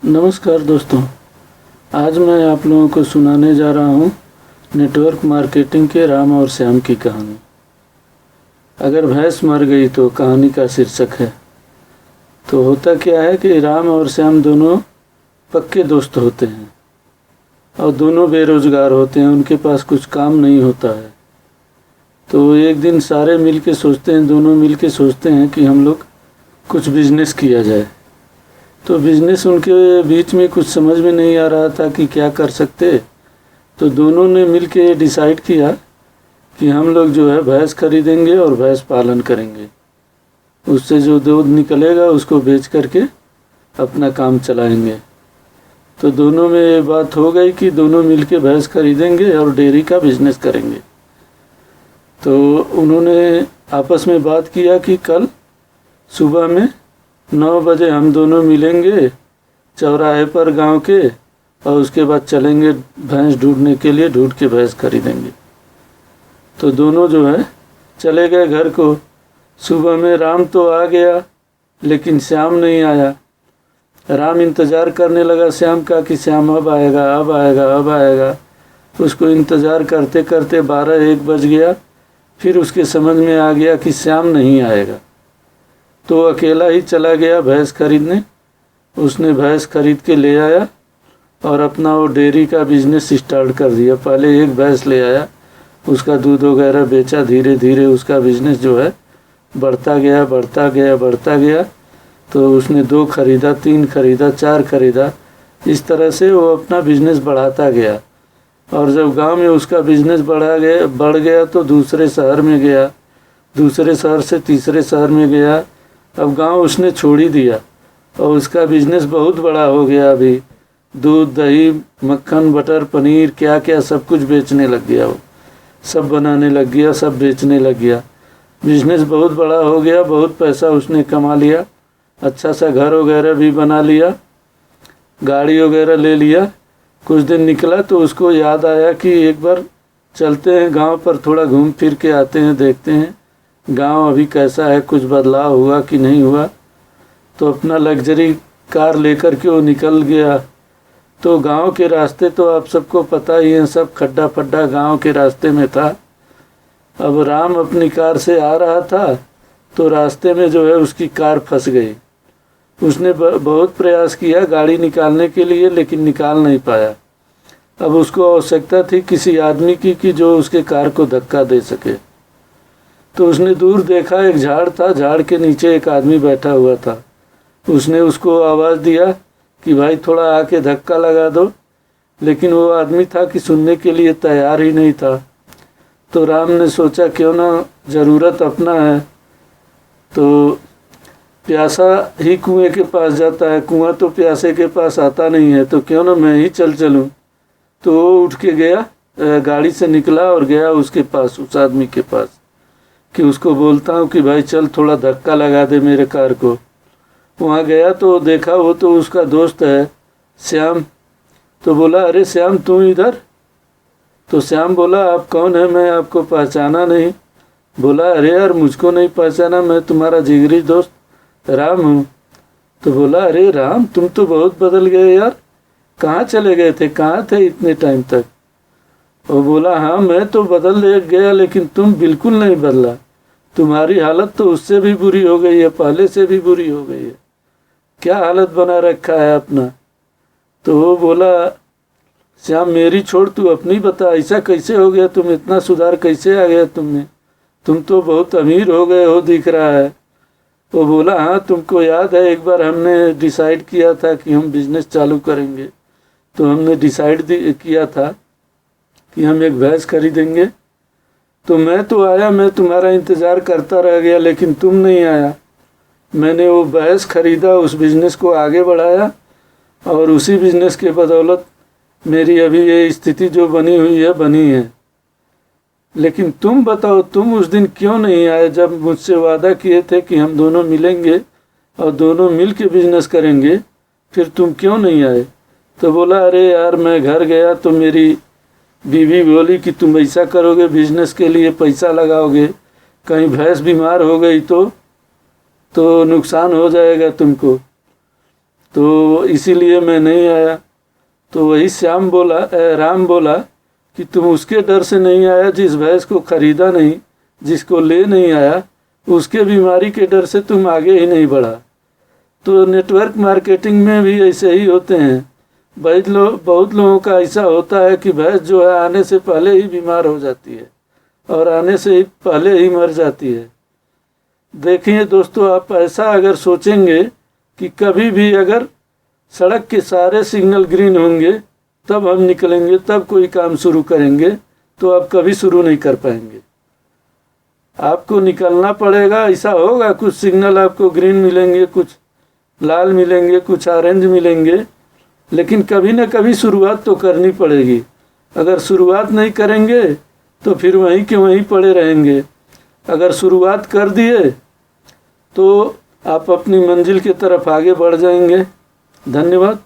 नमस्कार दोस्तों। आज मैं आप लोगों को सुनाने जा रहा हूँ नेटवर्क मार्केटिंग के राम और श्याम की कहानी। अगर भैंस मर गई तो कहानी का शीर्षक है। तो होता क्या है कि राम और श्याम दोनों पक्के दोस्त होते हैं और दोनों बेरोजगार होते हैं, उनके पास कुछ काम नहीं होता है। तो एक दिन सारे मिल के सोचते हैं, दोनों मिल के सोचते हैं कि हम लोग कुछ बिजनेस किया जाए। तो बिजनेस उनके बीच में कुछ समझ में नहीं आ रहा था कि क्या कर सकते। तो दोनों ने मिल के डिसाइड किया कि हम लोग जो है भैंस खरीदेंगे और भैंस पालन करेंगे। उससे जो दूध निकलेगा उसको बेच करके अपना काम चलाएंगे। तो दोनों में ये बात हो गई कि दोनों मिल के भैंस खरीदेंगे और डेयरी का बिजनेस करेंगे। तो उन्होंने आपस में बात किया कि कल सुबह में 9 बजे हम दोनों मिलेंगे चौराहे पर गांव के, और उसके बाद चलेंगे भैंस ढूंढने के लिए, ढूंढ के भैंस खरीदेंगे। तो दोनों जो है चले गए घर को। सुबह में राम तो आ गया लेकिन श्याम नहीं आया। राम इंतज़ार करने लगा श्याम का कि श्याम अब आएगा, अब आएगा, अब आएगा। उसको इंतज़ार करते करते 12-1 बज गया। फिर उसके समझ में आ गया कि श्याम नहीं आएगा, तो अकेला ही चला गया भैंस खरीदने। उसने भैंस खरीद के ले आया और अपना वो डेयरी का बिजनेस स्टार्ट कर दिया। पहले एक भैंस ले आया, उसका दूध वगैरह बेचा। धीरे धीरे उसका बिजनेस जो है बढ़ता गया, बढ़ता गया, बढ़ता गया। तो उसने 2 खरीदा, 3 खरीदा, 4 खरीदा। इस तरह से वो अपना बिजनेस बढ़ाता गया। और जब गांव में उसका बिजनेस बढ़ गया तो दूसरे शहर में गया, दूसरे शहर से तीसरे शहर में गया। अब गांव उसने छोड़ ही दिया और उसका बिजनेस बहुत बड़ा हो गया। अभी दूध, दही, मक्खन, बटर, पनीर, क्या क्या सब कुछ बेचने लग गया। वो सब बनाने लग गया, सब बेचने लग गया। बिजनेस बहुत बड़ा हो गया, बहुत पैसा उसने कमा लिया। अच्छा सा घर वगैरह भी बना लिया, गाड़ी वगैरह ले लिया। कुछ दिन निकला तो उसको याद आया कि एक बार चलते हैं गांव पर, थोड़ा घूम फिर के आते हैं, देखते हैं गांव अभी कैसा है, कुछ बदलाव हुआ कि नहीं हुआ। तो अपना लग्जरी कार लेकर के वो निकल गया। तो गांव के रास्ते तो आप सबको पता ही है, सब खड्डा फड्डा गांव के रास्ते में था। अब राम अपनी कार से आ रहा था तो रास्ते में जो है उसकी कार फंस गई। उसने बहुत प्रयास किया गाड़ी निकालने के लिए, लेकिन निकाल नहीं पाया। अब उसको आवश्यकता थी किसी आदमी की कि जो उसके कार को धक्का दे सके। तो उसने दूर देखा, एक झाड़ था, झाड़ के नीचे एक आदमी बैठा हुआ था। उसने उसको आवाज़ दिया कि भाई थोड़ा आके धक्का लगा दो, लेकिन वो आदमी था कि सुनने के लिए तैयार ही नहीं था। तो राम ने सोचा क्यों ना, ज़रूरत अपना है। तो प्यासा ही कुएं के पास जाता है, कुआं तो प्यासे के पास आता नहीं है, तो क्यों ना मैं ही चलूं। तो वो उठ के गया, गाड़ी से निकला और गया उसके पास, उस आदमी के पास, कि उसको बोलता हूँ कि भाई चल थोड़ा धक्का लगा दे मेरे कार को। वहाँ गया तो देखा वो तो उसका दोस्त है श्याम। तो बोला अरे श्याम तू इधर। तो श्याम बोला आप कौन है, मैं आपको पहचाना नहीं। बोला अरे यार मुझको नहीं पहचाना, मैं तुम्हारा जिगरी दोस्त राम हूँ। तो बोला अरे राम तुम तो बहुत बदल गए यार, कहाँ चले गए थे, कहाँ थे इतने टाइम तक। वो बोला हाँ मैं तो बदल गया, लेकिन तुम बिल्कुल नहीं बदला। तुम्हारी हालत तो उससे भी बुरी हो गई है, पहले से भी बुरी हो गई है। क्या हालत बना रखा है अपना। तो वो बोला श्याम मेरी छोड़, तू अपनी बता, ऐसा कैसे हो गया, तुम इतना सुधार कैसे आ गया तुमने, तुम तो बहुत अमीर हो गए हो दिख रहा है। वो बोला हाँ तुमको याद है एक बार हमने डिसाइड किया था कि हम बिजनेस चालू करेंगे। तो हमने डिसाइड किया था कि हम एक भैंस खरीदेंगे। तो मैं तो आया, मैं तुम्हारा इंतज़ार करता रह गया, लेकिन तुम नहीं आया। मैंने वो भैंस खरीदा, उस बिज़नेस को आगे बढ़ाया, और उसी बिज़नेस के बदौलत मेरी अभी ये स्थिति जो बनी हुई है बनी है। लेकिन तुम बताओ, तुम उस दिन क्यों नहीं आए जब मुझसे वादा किए थे कि हम दोनों मिलेंगे और दोनों मिल के बिजनेस करेंगे, फिर तुम क्यों नहीं आए। तो बोला अरे यार मैं घर गया तो मेरी बीवी बोली कि तुम ऐसा करोगे, बिजनेस के लिए पैसा लगाओगे, कहीं भैंस बीमार हो गई तो नुकसान हो जाएगा तुमको। तो इसीलिए मैं नहीं आया। तो वही राम बोला कि तुम उसके डर से नहीं आया जिस भैंस को खरीदा नहीं, जिसको ले नहीं आया, उसके बीमारी के डर से तुम आगे ही नहीं बढ़ा। तो नेटवर्क मार्केटिंग में भी ऐसे ही होते हैं। बहुत लोगों का ऐसा होता है कि भैंस जो है आने से पहले ही बीमार हो जाती है और आने से ही पहले ही मर जाती है। देखिए दोस्तों, आप ऐसा अगर सोचेंगे कि कभी भी अगर सड़क के सारे सिग्नल ग्रीन होंगे तब हम निकलेंगे, तब कोई काम शुरू करेंगे, तो आप कभी शुरू नहीं कर पाएंगे। आपको निकलना पड़ेगा। ऐसा होगा कुछ सिग्नल आपको ग्रीन मिलेंगे, कुछ लाल मिलेंगे, कुछ ऑरेंज मिलेंगे, लेकिन कभी न कभी शुरुआत तो करनी पड़ेगी। अगर शुरुआत नहीं करेंगे तो फिर वहीं के वहीं पड़े रहेंगे। अगर शुरुआत कर दिए तो आप अपनी मंजिल की तरफ आगे बढ़ जाएंगे। धन्यवाद।